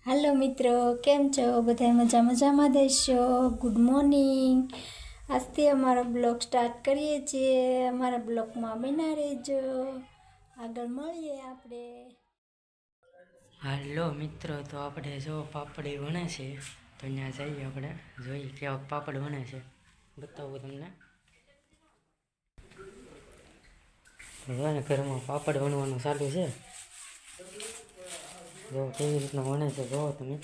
હાલો મિત્રો, કેમ છો? બધા મજામાં દેશો. Good morning. આજથી અમારો બ્લોગ સ્ટાર્ટ કરીએ છીએ. અમારા બ્લોગમાં બના રહેજો. આગળ મળીએ આપણે. હાલો મિત્રો, તો આપણે જો પાપડી વણે છે, તો ત્યાં જઈએ આપણે જોઈએ કેવા પાપડ વણે છે, બતાવું તમને. ઘરમાં પાપડ વણવાનું ચાલુ છે. જો કેવી રીતના વણે છે જોવો તમે.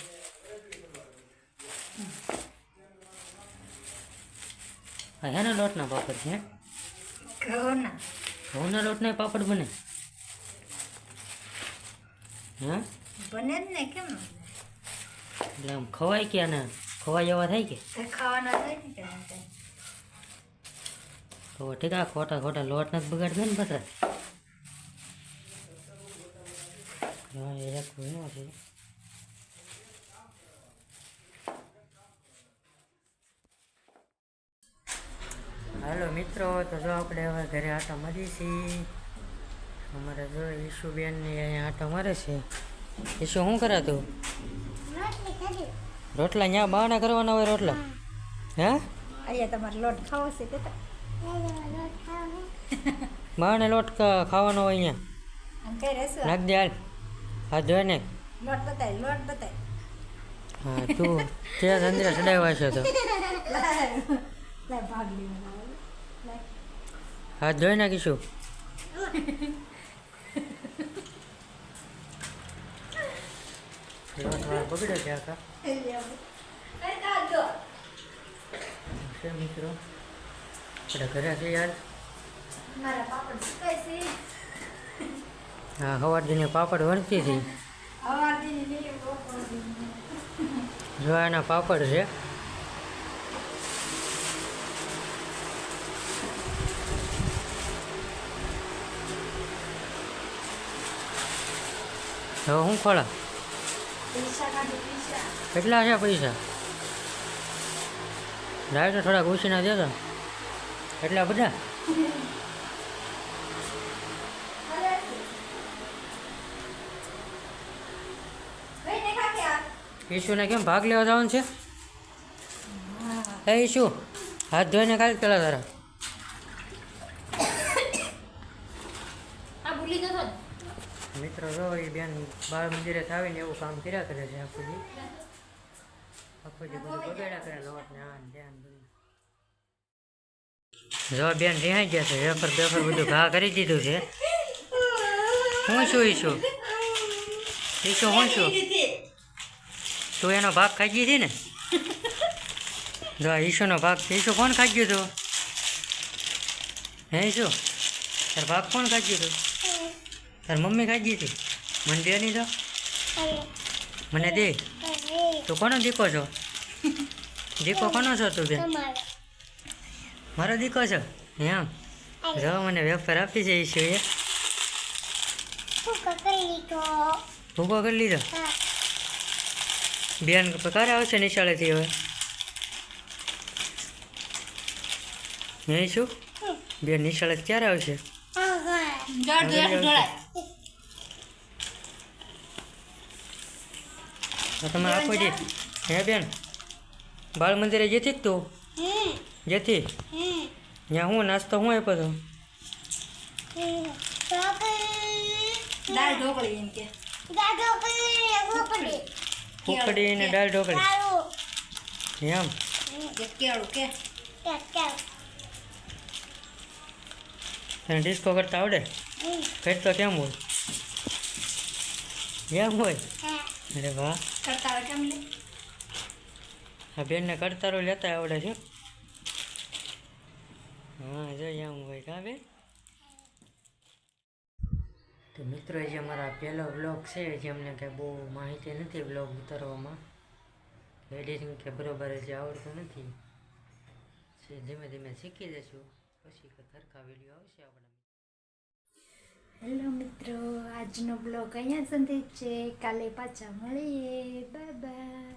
એના લોટના પાપડ છે. ઘઉંના લોટના પાપડ બને. હા બને જ ને, કેમ એટલે આમ ખવાય કે આને ખવાય એવા થાય કે ખાવાના થાય ને. તો ઠીક, આ ખોટા ખોટા લોટ નથી બગાડતા ને પાછા. હા એ રાખવું એનો છે. હાલો મિત્રો, તો જો આપણે હવે ઘરે આટા મારી છીએ. અમારે જો ઈશુબેન ને અહીંયા આટા મારે છે. ઈશુ શું કરાતું? રોટલા ત્યાં બાણા કરવાના હોય રોટલા. હે અહીંયા તમારે લોટ ખાવો છે કે બાણે લોટ ખાવાનો હોય અહીંયા. આમ કઈ રહેશે? નાખ દે હાલ, હાથ ધોઈ ને. લોટ બતાય. હા તું ત્યાં અંદર ચડાવ્યા છે તો ભાગ હાથ ધોઈ નાખીશું. લોટ વાળા બગડે છે આખા. મિત્રો આપણે ઘરે છે યાર. મારા પાપડ સુકાય છે. હા સવાર દીને પાપડ વણતી હતી. જો એના પાપડ છે. હવે શું ખોળા? કેટલા છે પૈસા? લાઈટ થોડાક ઉછીના દેતા. એટલા બધા? ઈશુને કેમ ભાગ લેવા જવાનું છે? એ ઈશુ, હાથ ધોઈને કાલ પેલા તારા. મિત્રો જો એ બેન બાળ મંદિરે આવીને એવું કામ કર્યા કરે છે. આખું બધું બગાડ્યા કરે લોટને આન ધ્યાન બધું. જો બેન રિહાઈ ગયા છે. વેફર બધું ઘા કરી દીધું છે. હું છું ઈશુ હું છું? તું એનો ભાગ ખાઈ ગઈ હતી ને? જો ઈશુનો ભાગ. ઈશુ કોણ ખાઈ ગયું તું? હે ઈશુ, તાર ભાગ કોણ ખાઈ ગયું તું? તાર મમ્મી ખાઈ ગઈ હતી? મને દે નહીં તો. મને દે. તું કોનો દીકો છો? દીકો કોનો છો તું બેન? મારો દીકો છો? એમ જો મને વેફર આપી છે ઈશુએ. ભૂકો કરી લીધો. બેન ક્યારે આવશે નિશાળેથી હવે? હે શું બેન નિશાળે ક્યારે આવશે? તમે આપો જી. હે બેન, બાળ મંદિરે જેથી તું જેથી ત્યાં હું નાસ્તો હું આપ્યો હતો? દાળ ઢોકળી એમ કે. ઉકડી ને દાળ ઢોકળી એમ. કેળું કે તને ડિસ્કો કરતા આવડે? કરતો કેમ હોય? એમ હોય? અરે વાહ. કરતા કેમ લે? આ બેનને કરતારો લેતા આવડે છે. હા જો એમ હોય કા બેન? તો મિત્રો જે અમારા પહેલો બ્લોગ છે, જે અમને કંઈ બહુ માહિતી નથી બ્લોગ ઉતારવામાં. એડિટિંગ કે બરોબર જે આવડતું નથી. ધીમે ધીમે શીખી જઈશું, પછી સરખા વિડીયો આવશે આપણા. હેલો મિત્રો, આજનો બ્લોગ અહીંયા સુધી છે. કાલે પાછા મળીએ. Bye bye.